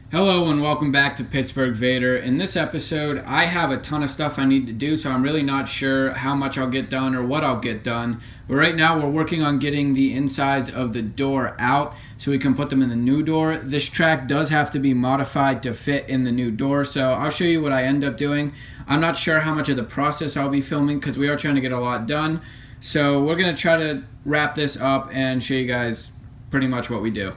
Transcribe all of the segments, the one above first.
Hello and welcome back to Pittsburgh Vader. In this episode, I have a ton of stuff I need to do, so I'm really not sure how much I'll get done or what I'll get done. But right now, we're working on getting the insides of the door out so we can put them in the new door. This track does have to be modified to fit in the new door, so I'll show you what I end up doing. I'm not sure how much of the process I'll be filming because we are trying to get a lot done. So we're going to try to wrap this up and show you guys pretty much what we do.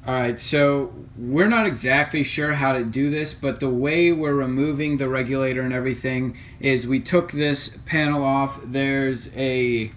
Alright, so we're not exactly sure how to do this, but the way we're removing the regulator and everything is we took this panel off. There's a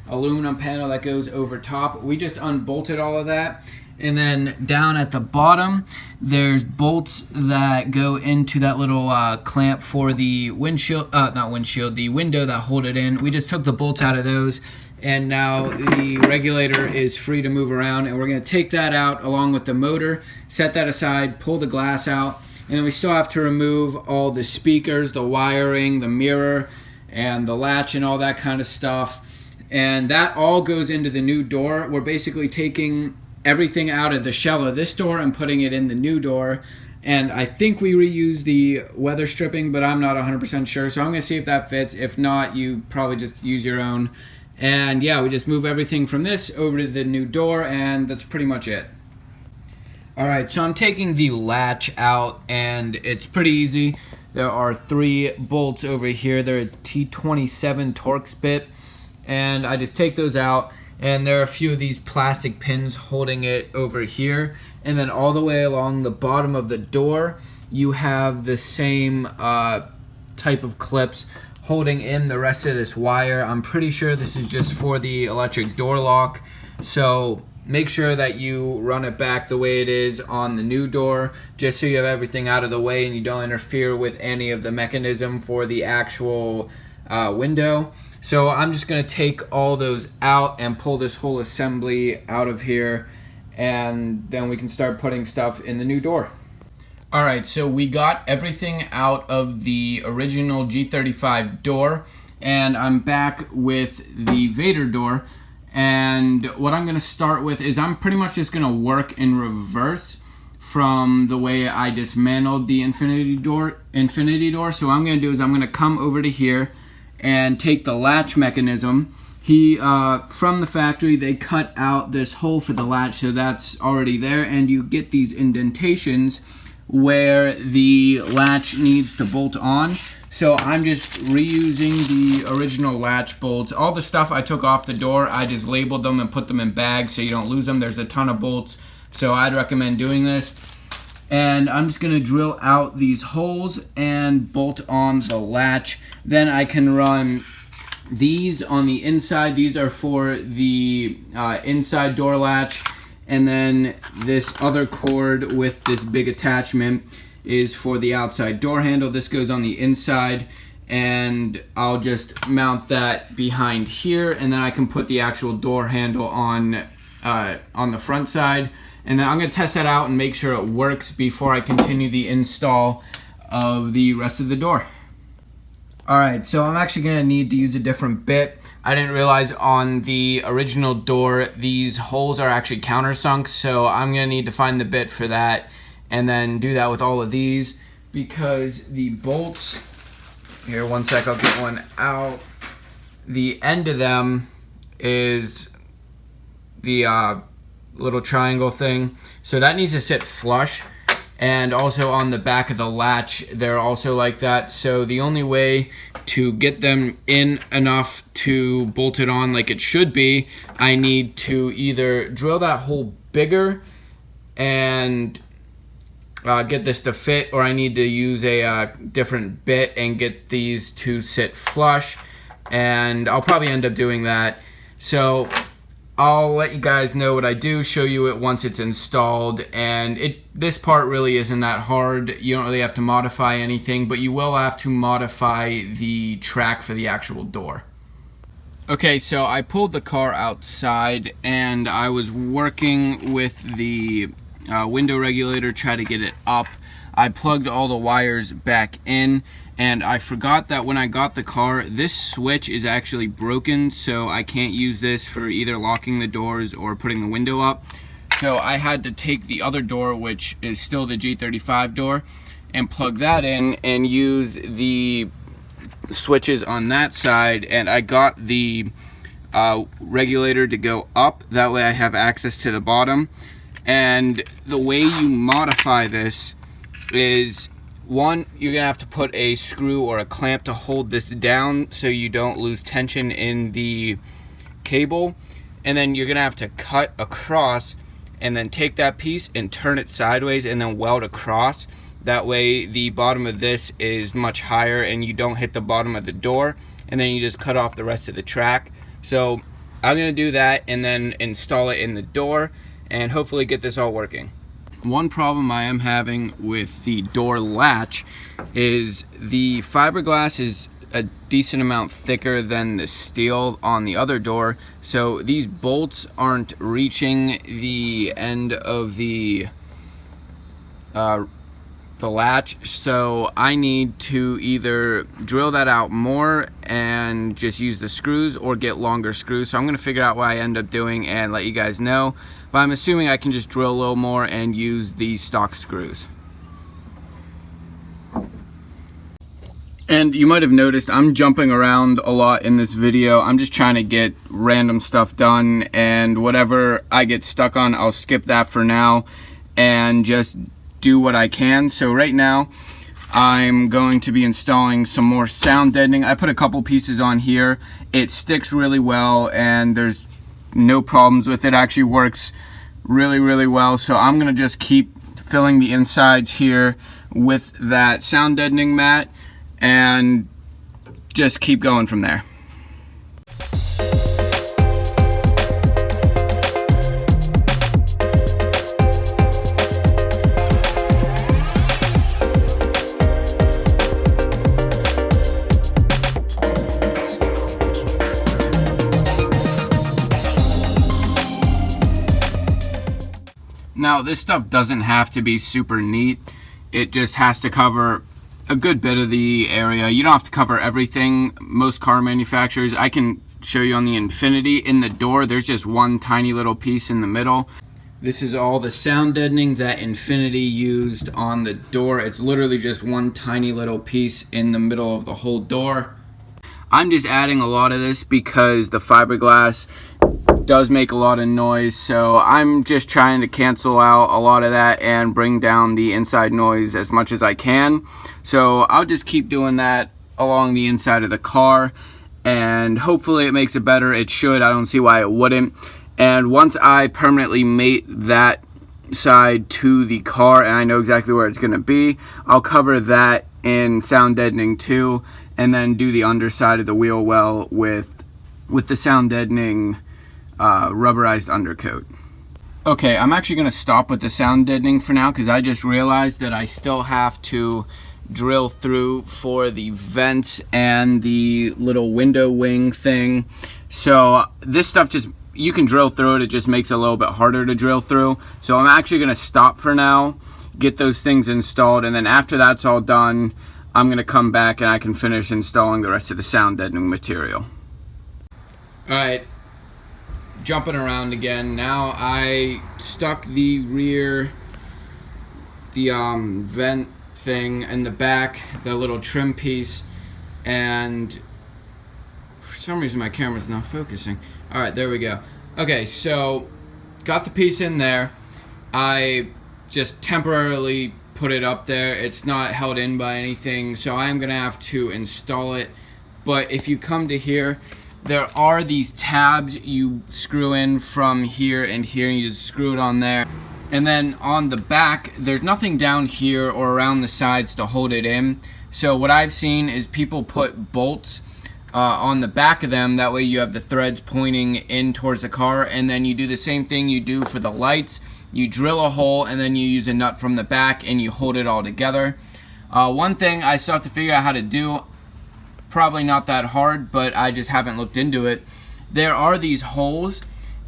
aluminum panel that goes over top. We just unbolted all of that. And then down at the bottom, there's bolts that go into that little clamp for the windshield, the window that hold it in. We just took the bolts out of those. And now the regulator is free to move around, and we're going to take that out along with the motor, set that aside, pull the glass out, and then we still have to remove all the speakers, the wiring, the mirror, and the latch and all that kind of stuff. And that all goes into the new door. We're basically taking everything out of the shell of this door and putting it in the new door. And I think we reuse the weather stripping, but I'm not 100% sure, so I'm going to see if that fits. If not, you probably just use your own. And yeah, we just move everything from this over to the new door, and that's pretty much it. Alright, so I'm taking the latch out, and it's pretty easy. There are 3 bolts over here. They're a T27 Torx bit, and I just take those out, and there are a few of these plastic pins holding it over here. And then all the way along the bottom of the door, you have the same type of clips holding in the rest of this wire. I'm pretty sure this is just for the electric door lock, so make sure that you run it back the way it is on the new door, just so you have everything out of the way and you don't interfere with any of the mechanism for the actual window. So I'm just going to take all those out and pull this whole assembly out of here, and then we can start putting stuff in the new door. Alright, so we got everything out of the original G35 door, and I'm back with the Vader door. And what I'm going to start with is I'm pretty much just going to work in reverse from the way I dismantled the Infinity door. So what I'm going to do is I'm going to come over to here and take the latch mechanism. From the factory, they cut out this hole for the latch, so that's already there, and you get these indentations where the latch needs to bolt on. So I'm just reusing the original latch bolts. All the stuff I took off the door, I just labeled them and put them in bags so you don't lose them. There's a ton of bolts, so I'd recommend doing this. And I'm just gonna drill out these holes and bolt on the latch. Then I can run these on the inside. These are for the inside door latch. And then this other cord with this big attachment is for the outside door handle. This goes on the inside, and I'll just mount that behind here, and then I can put the actual door handle on the front side. And then I'm going to test that out and make sure it works before I continue the install of the rest of the door. Alright, so I'm actually going to need to use a different bit. I didn't realize on the original door these holes are actually countersunk, so I'm going to need to find the bit for that and then do that with all of these, because the bolts, here one sec, I'll get one out. The end of them is the little triangle thing, so that needs to sit flush. And also on the back of the latch, they're also like that. So the only way to get them in enough to bolt it on like it should be, I need to either drill that hole bigger and get this to fit, or I need to use a different bit and get these to sit flush. And I'll probably end up doing that. So I'll let you guys know what I do, show you it once it's installed, and this part really isn't that hard. You don't really have to modify anything, but you will have to modify the track for the actual door. Okay, so I pulled the car outside and I was working with the window regulator, try to get it up. I plugged all the wires back in, and I forgot that when I got the car, this switch is actually broken, so I can't use this for either locking the doors or putting the window up. So I had to take the other door, which is still the G35 door, and plug that in and use the switches on that side, and I got the regulator to go up. That way I have access to the bottom. And the way you modify this is, one, you're gonna have to put a screw or a clamp to hold this down so you don't lose tension in the cable, and then you're gonna have to cut across and then take that piece and turn it sideways and then weld across. That way the bottom of this is much higher and you don't hit the bottom of the door, and then you just cut off the rest of the track. So I'm gonna do that and then install it in the door and hopefully get this all working. One problem I am having with the door latch is the fiberglass is a decent amount thicker than the steel on the other door, so these bolts aren't reaching the end of the latch, so I need to either drill that out more and just use the screws or get longer screws. So I'm gonna figure out what I end up doing and let you guys know, but I'm assuming I can just drill a little more and use the stock screws. And you might have noticed I'm jumping around a lot in this video. I'm just trying to get random stuff done, and whatever I get stuck on, I'll skip that for now and just do what I can. So right now I'm going to be installing some more sound deadening. I put a couple pieces on here. It sticks really well and there's no problems with it. Actually works really well. So I'm gonna just keep filling the insides here with that sound deadening mat and just keep going from there. Now this stuff doesn't have to be super neat, it just has to cover a good bit of the area. You don't have to cover everything. Most car manufacturers, I can show you on the Infinity, in the door there's just one tiny little piece in the middle. This is all the sound deadening that Infinity used on the door. It's literally just one tiny little piece in the middle of the whole door. I'm just adding a lot of this because the fiberglass does make a lot of noise, so I'm just trying to cancel out a lot of that and bring down the inside noise as much as I can. So I'll just keep doing that along the inside of the car and hopefully it makes it better. It should. I don't see why it wouldn't. And once I permanently mate that side to the car and I know exactly where it's going to be, I'll cover that in sound deadening too, and then do the underside of the wheel well with the sound deadening rubberized undercoat. Okay, I'm actually going to stop with the sound deadening for now because I just realized that I still have to drill through for the vents and the little window wing thing. So this stuff, just you can drill through it, it just makes it a little bit harder to drill through. So I'm actually going to stop for now, get those things installed, and then after that's all done, I'm going to come back and I can finish installing the rest of the sound deadening material. Alright, jumping around again. Now I stuck the rear, the vent thing in the back, the little trim piece, and for some reason my camera's not focusing. Alright, there we go. Okay, so got the piece in there. I just temporarily put it up there. It's not held in by anything, so I am gonna have to install it. But if you come to here, there are these tabs you screw in from here and here, and you just screw it on there. And then on the back, there's nothing down here or around the sides to hold it in. So what I've seen is people put bolts on the back of them. That way you have the threads pointing in towards the car, and then you do the same thing you do for the lights. You drill a hole and then you use a nut from the back and you hold it all together. One thing I still have to figure out how to do, probably not that hard, but I just haven't looked into it. There are these holes,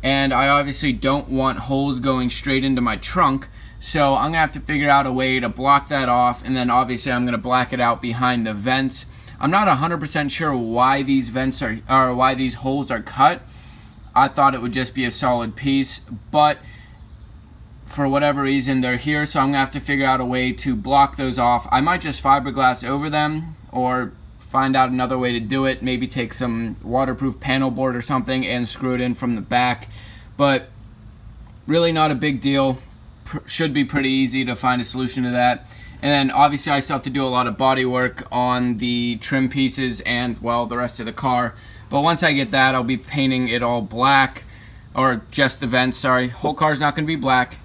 and I obviously don't want holes going straight into my trunk, So I'm gonna have to figure out a way to block that off, and then obviously I'm gonna black it out behind the vents. I'm not 100% sure why these vents are, or why these holes are cut. I thought it would just be a solid piece, but for whatever reason they're here, so I'm gonna have to figure out a way to block those off. I might just fiberglass over them, or find out another way to do it. Maybe take some waterproof panel board or something and screw it in from the back, but really not a big deal. Should be pretty easy to find a solution to that. And then obviously I still have to do a lot of body work on the trim pieces and, well, the rest of the car. But once I get that, I'll be painting it all black, or just the vents, sorry. Whole car's not gonna be black.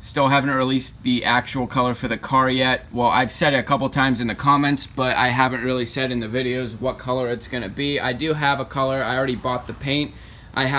Still haven't released the actual color for the car yet. Well, I've said it a couple times in the comments, but I haven't really said in the videos what color it's gonna be. I do have a color. I already bought the paint. I've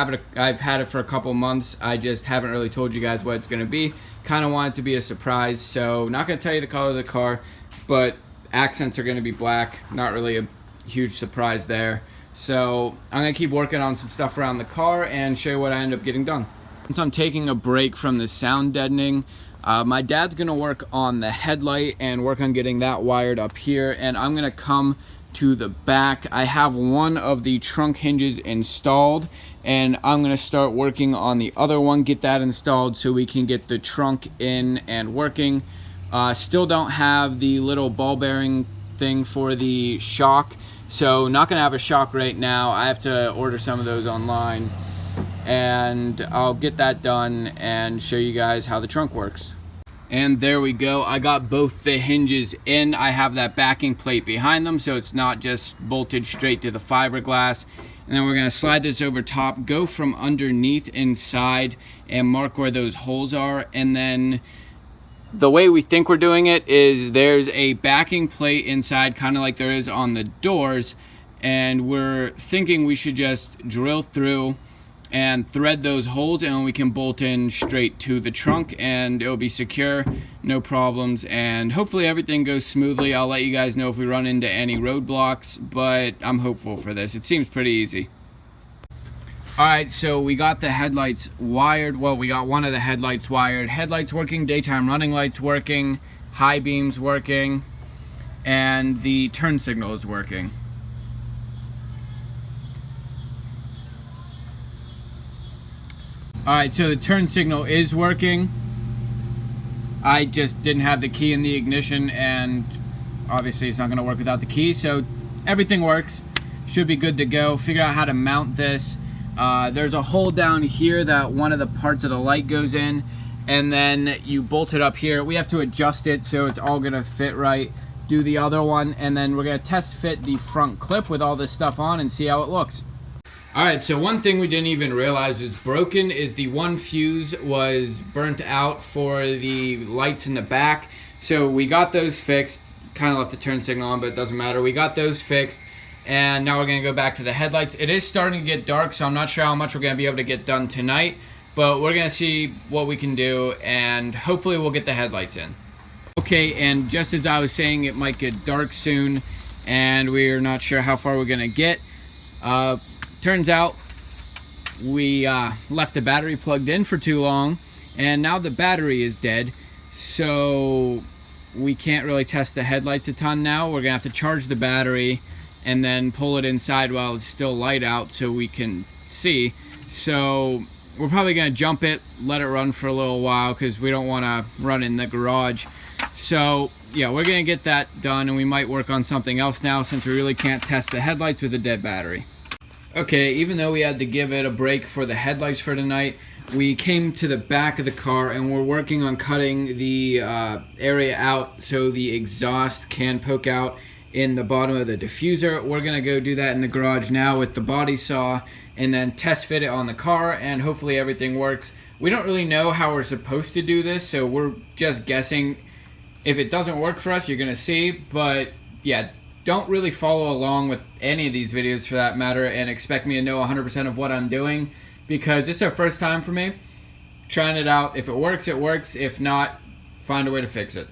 had it for a couple months. I just haven't really told you guys what it's gonna be. Kind of want it to be a surprise, so not gonna tell you the color of the car, but accents are gonna be black. Not really a huge surprise there. So I'm gonna keep working on some stuff around the car and show you what I end up getting done. Since I'm taking a break from the sound deadening, my dad's gonna work on the headlight and work on getting that wired up here, and I'm gonna come to the back. I have one of the trunk hinges installed, and I'm gonna start working on the other one, get that installed so we can get the trunk in and working. Still don't have the little ball bearing thing for the shock, so not gonna have a shock right now. I have to order some of those online, and I'll get that done and show you guys how the trunk works. And there we go. I got both the hinges in. I have that backing plate behind them, so it's not just bolted straight to the fiberglass. And then we're gonna slide this over top, go from underneath inside and mark where those holes are. And then the way we think we're doing it is there's a backing plate inside, kind of like there is on the doors. And we're thinking we should just drill through and thread those holes, and we can bolt in straight to the trunk and it'll be secure, no problems, and hopefully everything goes smoothly. I'll let you guys know if we run into any roadblocks, but I'm hopeful for this. It seems pretty easy. Alright, so we got the headlights wired. Well, we got one of the headlights wired. Headlights working, daytime running lights working, high beams working, and the turn signal is working. Alright, so the turn signal is working. I just didn't have the key in the ignition, and obviously it's not going to work without the key, so everything works. Should be good to go. Figure out how to mount this. There's a hole down here that one of the parts of the light goes in, and then you bolt it up here. We have to adjust it so it's all going to fit right. Do the other one, and then we're going to test fit the front clip with all this stuff on and see how it looks. Alright, so one thing we didn't even realize was broken is the one fuse was burnt out for the lights in the back. So we got those fixed. Kind of left the turn signal on, but it doesn't matter. We got those fixed, and now we're going to go back to the headlights. It is starting to get dark, so I'm not sure how much we're going to be able to get done tonight, but we're going to see what we can do, and hopefully we'll get the headlights in. Okay, and just as I was saying, it might get dark soon, and we're not sure how far we're going to get. Turns out we left the battery plugged in for too long, and now the battery is dead, so we can't really test the headlights a ton now. We're gonna have to charge the battery and then pull it inside while it's still light out so we can see. So we're probably gonna jump it, let it run for a little while, because we don't want to run in the garage. So yeah, we're gonna get that done, and we might work on something else now since we really can't test the headlights with a dead battery. Okay, even though we had to give it a break for the headlights for tonight, we came to the back of the car and we're working on cutting the area out so the exhaust can poke out in the bottom of the diffuser. We're gonna go do that in the garage now with the body saw and then test fit it on the car, and hopefully everything works. We don't really know how we're supposed to do this, so we're just guessing. If it doesn't work for us, you're gonna see, but yeah, don't really follow along with any of these videos for that matter and expect me to know 100% of what I'm doing, because it's our first time for me trying it out. If it works, it works. If not, find a way to fix it.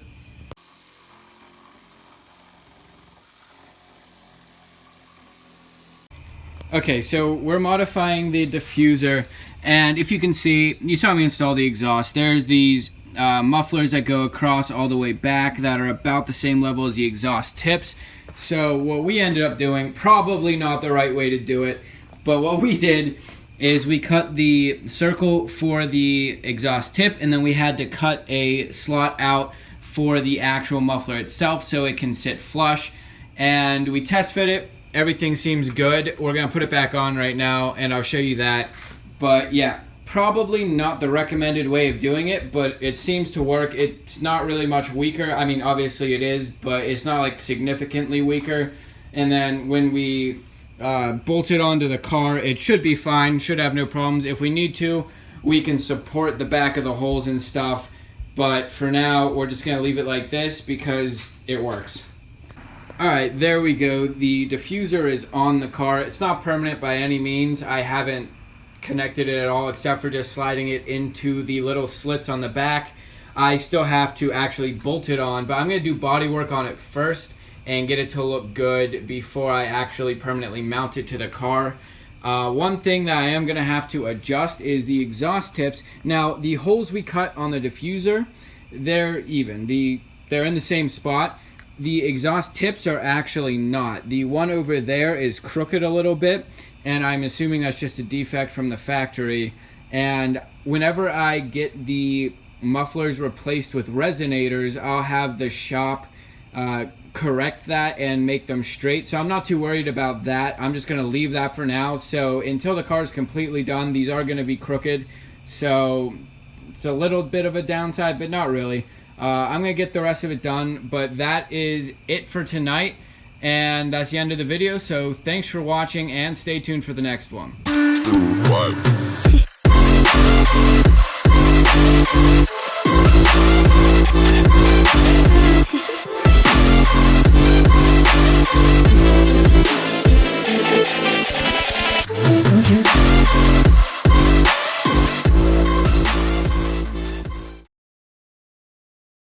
Okay, so we're modifying the diffuser, and if you can see, you saw me install the exhaust. There's these mufflers that go across all the way back that are about the same level as the exhaust tips. So what we ended up doing, probably not the right way to do it, but what we did is we cut the circle for the exhaust tip, and then we had to cut a slot out for the actual muffler itself so it can sit flush. And we test fit it. Everything seems good. We're gonna put it back on right now and I'll show you that. But yeah, probably not the recommended way of doing it, but it seems to work. It's not really much weaker. I mean, obviously it is, but it's not like significantly weaker. And then when we bolt it onto the car, it should be fine, should have no problems. If we need to, we can support the back of the holes and stuff, but for now we're just gonna leave it like this because it works. Alright, there we go. The diffuser is on the car. It's not permanent by any means. I haven't connected it at all except for just sliding it into the little slits on the back. I still have to actually bolt it on, but I'm gonna do body work on it first and get it to look good before I actually permanently mount it to the car. One thing that I am gonna have to adjust is the exhaust tips. Now, the holes we cut on the diffuser, they're even. They're in the same spot. The exhaust tips are actually not. The one over there is crooked a little bit, and I'm assuming that's just a defect from the factory. And whenever I get the mufflers replaced with resonators, I'll have the shop correct that and make them straight. So I'm not too worried about that. I'm just gonna leave that for now. So until the car is completely done, these are gonna be crooked. So it's a little bit of a downside, but not really. I'm gonna get the rest of it done, but that is it for tonight. And that's the end of the video. So thanks for watching and stay tuned for the next one.